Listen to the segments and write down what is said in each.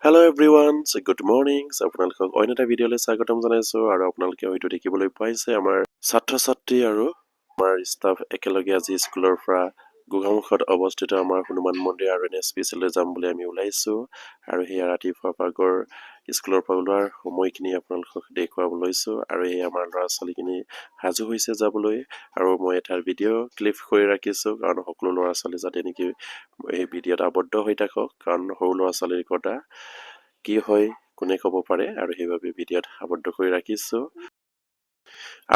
Hello everyone, so good morning. So আপোনালোকক অন্য এটা ভিডিঅ'লৈ স্বাগতম জনাইছো আৰু আপোনালোকে হয়তো দেখিবলৈ পাইছে আমাৰ ছাত্ৰ-ছাত্ৰী আৰু আমাৰ ষ্টাফ একেলগে আজি স্কুলৰ পৰা গোগামুখত অৱস্থিত আমাৰ হনুমান মন্দিৰ আৰু NSPCলৈ যাম বুলি আমি ওলাইছো আৰু হেয়া ৰাতিপুৱা পাগৰ স্কুলৰ পৰা ওলোৱাৰ সময়খিনি আপোনালোকক দেখুৱাব লৈছো আৰু এই আমাৰ ল'ৰা-ছোৱালীখিনি সাজু হৈছে যাবলৈ আৰু মই এটা ভিডিঅ' ক্লিপ কৰি ৰাখিছো কাৰণ সকলো ল'ৰা-ছোৱালী যাতে নেকি এই ভিডিঅ'ত আবদ্ধ হৈ থাকক কাৰণ সৰু ল'ৰা-ছোৱালীৰ কথা কি হয় কোনে ক'ব পাৰে আৰু সেইভাবে ভিডিঅ'ত আবদ্ধ কৰি ৰাখিছো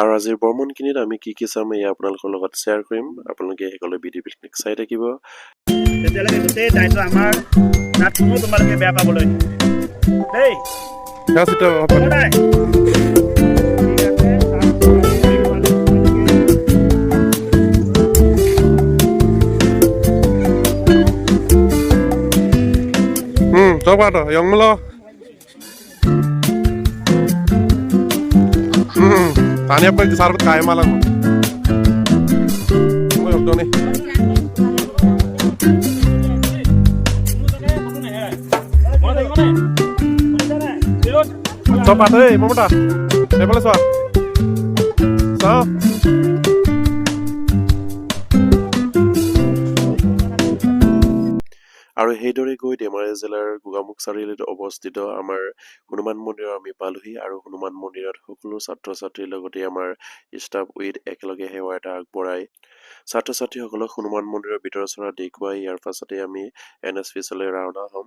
আৰু আজিৰ ভ্ৰমণখিনিত আমি কি কি চাম এই আপোনালোকৰ লগত শ্বেয়াৰ কৰিম আপোনালোকে সকলো ভিডিঅ' পিকনিক চাই থাকিব তেতিয়ালৈকে গোটেই দায়িত্ব আমাৰ তাত কোনো তোমালোকে বেয়া পাবলৈ দেই coba tuh yang melo tanya apa di sarbet kaya malam mau yuk nih coba tuh mau muda boleh soal so আৰু হেইদৰে গৈ ডেমাৰী জিলাৰ গোগামুখ চাৰিআলিত অৱস্থিত আমাৰ হনুমান মন্দিৰৰ আমি পালোহি আৰু হনুমান মন্দিৰত সকলো ছাত্ৰ-ছাত্ৰীৰ লগতে আমাৰ ষ্টাফ উইথ একেলগে সেৱা এটা আগবঢ়াই ছাত্ৰ-ছাত্ৰীসকলক হনুমান মন্দিৰৰ ভিতৰ চৰা দেখুৱাই ইয়াৰ পাছতে আমি NSPCলৈ ৰাওনা হ'ম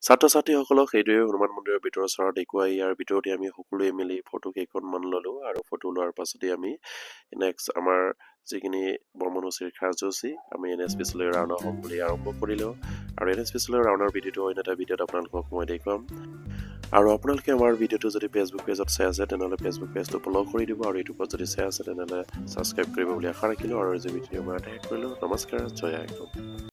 ছাত্ৰ ছাত্ৰীসকলক সেইদৰে হনুমান মন্দিৰৰ ভিতৰৰ চৰা দেখুৱাই ইয়াৰ ভিতৰতে আমি সকলোৱে মিলি ফটো কেইখনমান ল'লো আৰু ফটো লোৱাৰ পাছতে আমি নেক্সট আমাৰ যিখিনি ভ্ৰমণসূচীৰ কাৰ্যসূচী আমি NHPCলৈ ৰাওনা হ'ম বুলি আৰম্ভ কৰিলোঁ আৰু NHPCলৈ ৰাওনাৰ ভিডিঅ'টো অন্য এটা ভিডিঅ'ত আপোনালোকক মই দেখুৱাম আৰু আপোনালোকে আমাৰ ভিডিঅ'টো যদি ফেচবুক পেজত চাই আছে তেনেহ'লে ফেচবুক পেজটো ফ'ল' কৰি দিব আৰু ইউটিউবত যদি চাই আছে তেনেহ'লে ছাবস্ক্ৰাইব কৰিব বুলি আশা ৰাখিলোঁ আৰু আজি ভিডিঅ' মই শেষ কৰিলোঁ নমস্কাৰ জয় আইকম